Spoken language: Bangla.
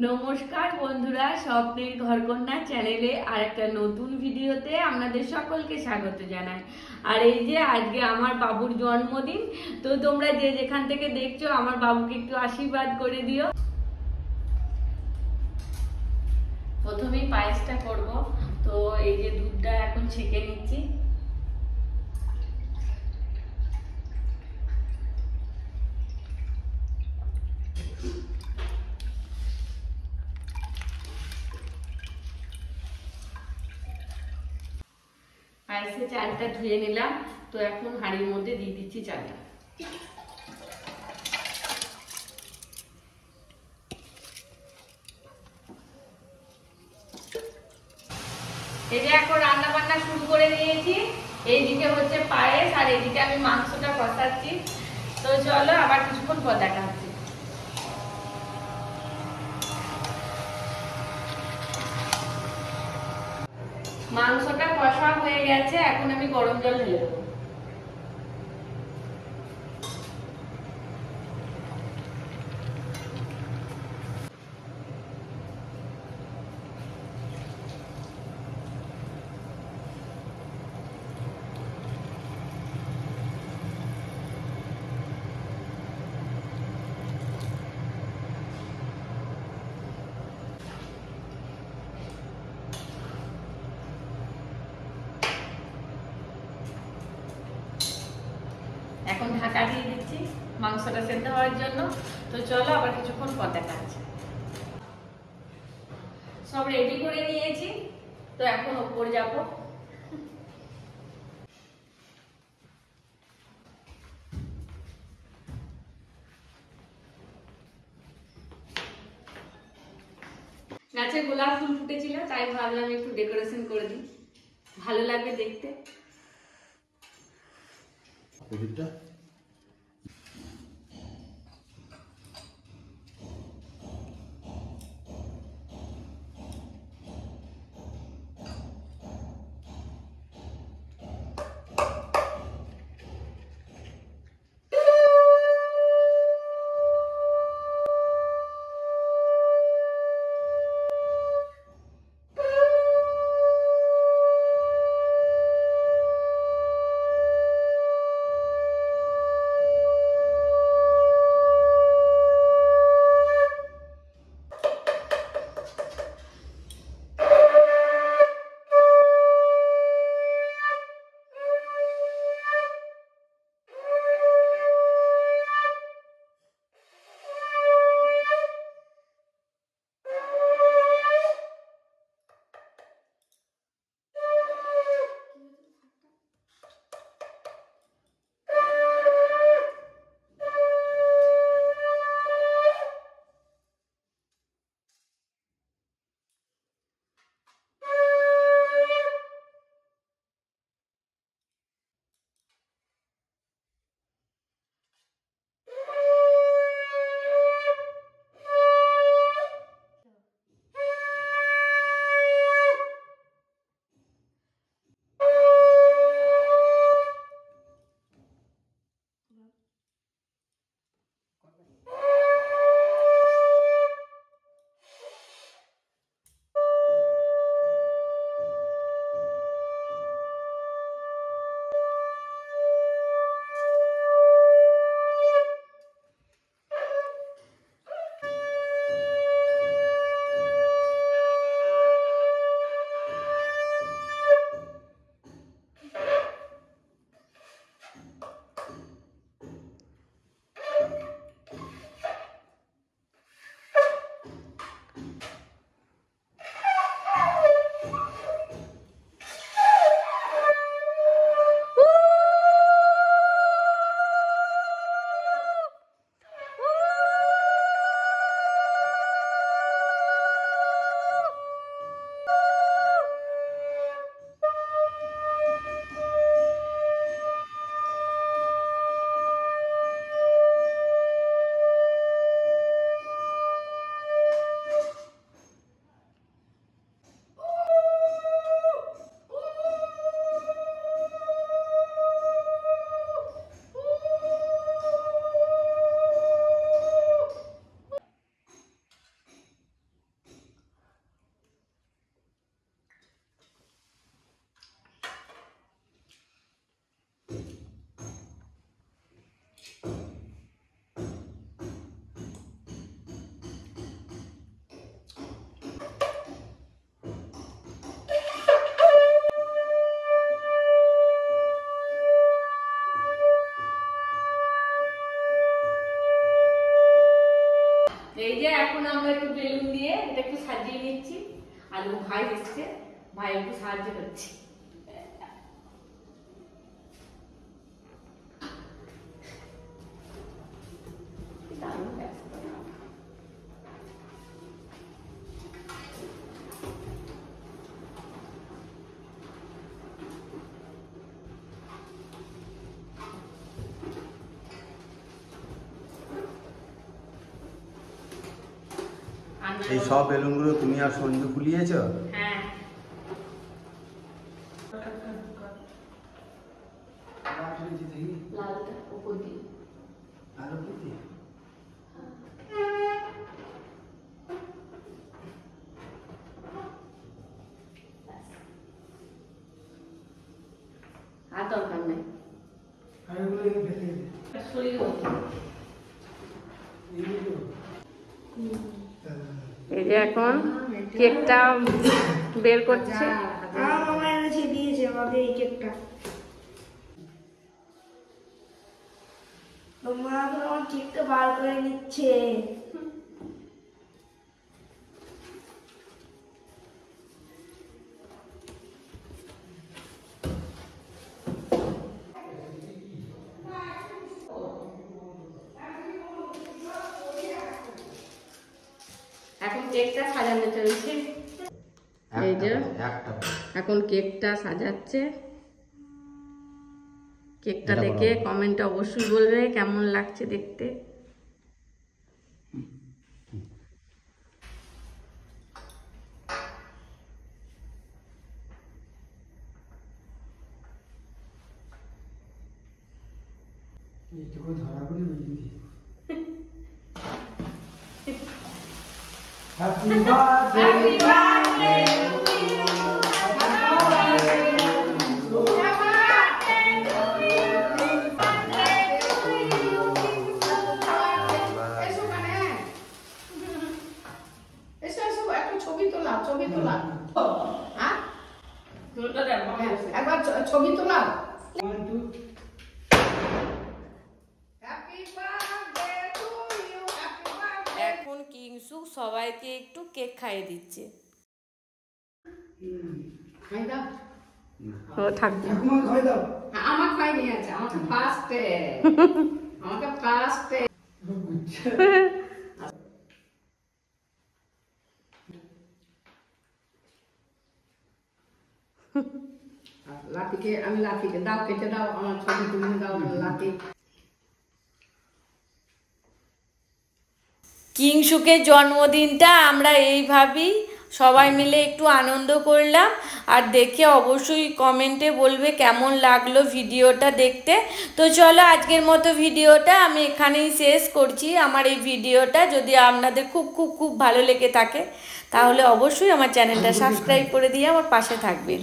নমস্কার বন্ধুরা, স্বপ্নের ঘরকন্যা চ্যানেলে আর একটা নতুন ভিডিওতে আপনাদের সকলকে স্বাগত জানাই। আর এই যে আজকে আমার বাবুর জন্মদিন, তো তোমরা যে যেখান থেকে দেখছো আমার বাবুকে একটু আশীর্বাদ করে দিও। প্রথমেই পায়েসটা করব, তো এই যে দুধটা এখন ছেঁকে নিচ্ছি। পায়েসে চালটা ধুয়ে নিলাম, তো এখন হাঁড়ির মধ্যে দিয়ে দিচ্ছি চালটা। এই যে এখন রান্না বান্না শুরু করে দিয়েছি। এইদিকে হচ্ছে পায়েস আর এইদিকে আমি মাংসটা কষাচ্ছি। তো চলো আবার কিছুক্ষণ পর দেখা হচ্ছে। মাংসটা কষা হয়ে গেছে, এখন আমি গরম জল ঢেলে দেবো। এখন ঢাকা দিয়ে দিচ্ছি মাংসটা সেদ্ধ হওয়ার জন্য। তো চলো আবার কিছুক্ষণ পর দেখা হচ্ছে। সব রেডি করে নিয়েছি, তো এখন ওপরে যাব। গাছে গোলাপ ফুল ফুটেছিল, তাই ভাবলাম একটু ডেকোরেশন করে দিই, ভালো লাগবে দেখতে। এখন আমরা একটু বেলুন দিয়ে এটা একটু সাজিয়ে নিচ্ছি। আর ও ভাই এসছে, ভাই একটু সাহায্য করছি। এই সব বেলুনগুলো তুমি আর সঞ্জু ফুলিয়েছো? হ্যাঁ। লালটা উপর দিয়ে আর উপর দিয়ে আর দরকার নেই। এই যে এখন কেকটা বের করছে। মামা এনেছে দিয়েছে আমাকে এই কেকটা। মা এখন আমার কেকটা বার করে নিচ্ছে। এখন কেকটা সাজানো চলছে। এই যে এখন কেকটা সাজাচ্ছে। কেকটা দেখে কমেন্টে অবশ্যই বলবে কেমন লাগছে দেখতে। হ্যাপি বার্থডে একবার ছবি তোলা। এখন কিংসু সবাইকে একটু কেক খাইয়ে দিচ্ছে। ও থাকবে আমার খাই নিয়ে আছে, আমাকে ফার্স্টে আমাকে ফার্স্টে লাঠিকে আমি লাঠিকে দাও, কেটে দাও, আমার ছবি তুলে দাও লাঠি। কিংসুকে জন্মদিনটা আমরা এইভাবেই সবাই মিলে একটু আনন্দ করলাম। আর দেখে অবশ্যই কমেন্টে বলবে কেমন লাগলো ভিডিওটা দেখতে। তো চলো আজকের মতো ভিডিওটা আমি এখানেই শেষ করছি। আমার এই ভিডিওটা যদি আপনাদের খুব খুব খুব ভালো লেগে থাকে তাহলে অবশ্যই আমার চ্যানেলটা সাবস্ক্রাইব করে দিয়ে আমার পাশে থাকবেন।